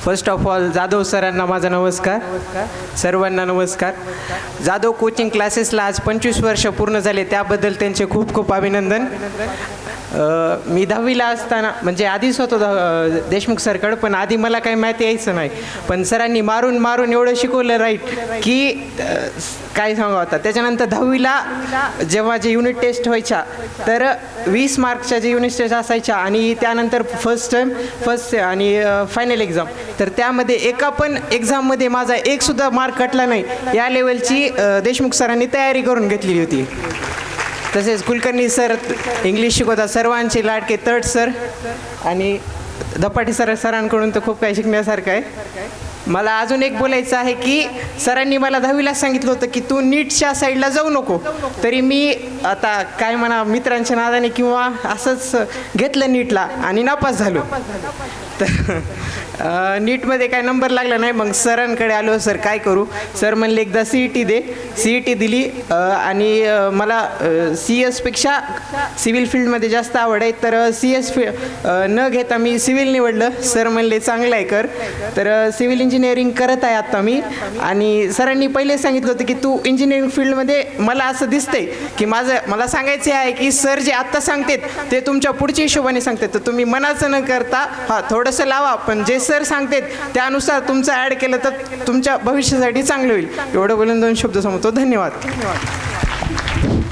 First of all Jadhav सरांना माझा नमस्कार. सर्वांना नमस्कार. जाधव कोचिंग क्लासेसला आज 25 वर्ष पूर्ण झाले, त्याबद्दल त्यांचे खूप खूप अभिनंदन. मी 10वीला असताना म्हणजे आधीच होतो देशमुख सरकडं, पण आधी मला काही माहिती यायचं नाही. पण सरांनी मारून मारून एवढं शिकवलं राईट की काय सांगावं आता. त्याच्यानंतर 10वीला जेव्हा जे युनिट टेस्ट व्हायच्या तर 20 मार्कच्या जे युनिट टेस्ट असायच्या आणि त्यानंतर फर्स्ट आणि फायनल एक्झाम, तर त्यामध्ये एका पण एक्झाममध्ये माझा एकसुद्धा मार्क कटला नाही. या लेवलची देशमुख सरांनी तयारी करून घेतलेली होती. तसेच कुलकर्णी सर इंग्लिश शिकवतात, सर्वांचे लाडके तट सर आणि धपाटे सरांकडून तर खूप काही शिकण्यासारखं आहे. मला अजून एक बोलायचं आहे की सरांनी मला 10वीला सांगितलं होतं की तू नीटच्या साईडला जाऊ नको, तरी मी आता काय म्हणा मित्रांच्या नादाने किंवा असंच घेतलं नीटला आणि नापास झालो. तर नीटमध्ये काय नंबर लागला नाही. मग सरांकडे आलो, सर काय करू. सर म्हणले एकदा CET दे. CET दिली आणि मला CS पेक्षा सिव्हिल फील्डमध्ये जास्त आवड आहे, तर CS न घेता मी सिव्हिल निवडलं. सर म्हणले चांगलं आहे कर. तर सिव्हिल इंजिनिअरिंग करत आहे आत्ता मी. आणि सरांनी पहिले सांगितलं होतं की तू इंजिनिअरिंग फील्डमध्ये, मला असं दिसतंय की मला सांगायचे आहे की सर जे आत्ता सांगतात ते तुमच्या पुढच्या हिशोबाने सांगतात, तर तुम्ही मनाचं न करता थोडंसं लावा, पण जे सर सांगतात त्यानुसार तुमचं ॲड केलं तर तुमच्या भविष्यासाठी चांगलं होईल. एवढं बोलून 2 शब्द सांगतो. धन्यवाद.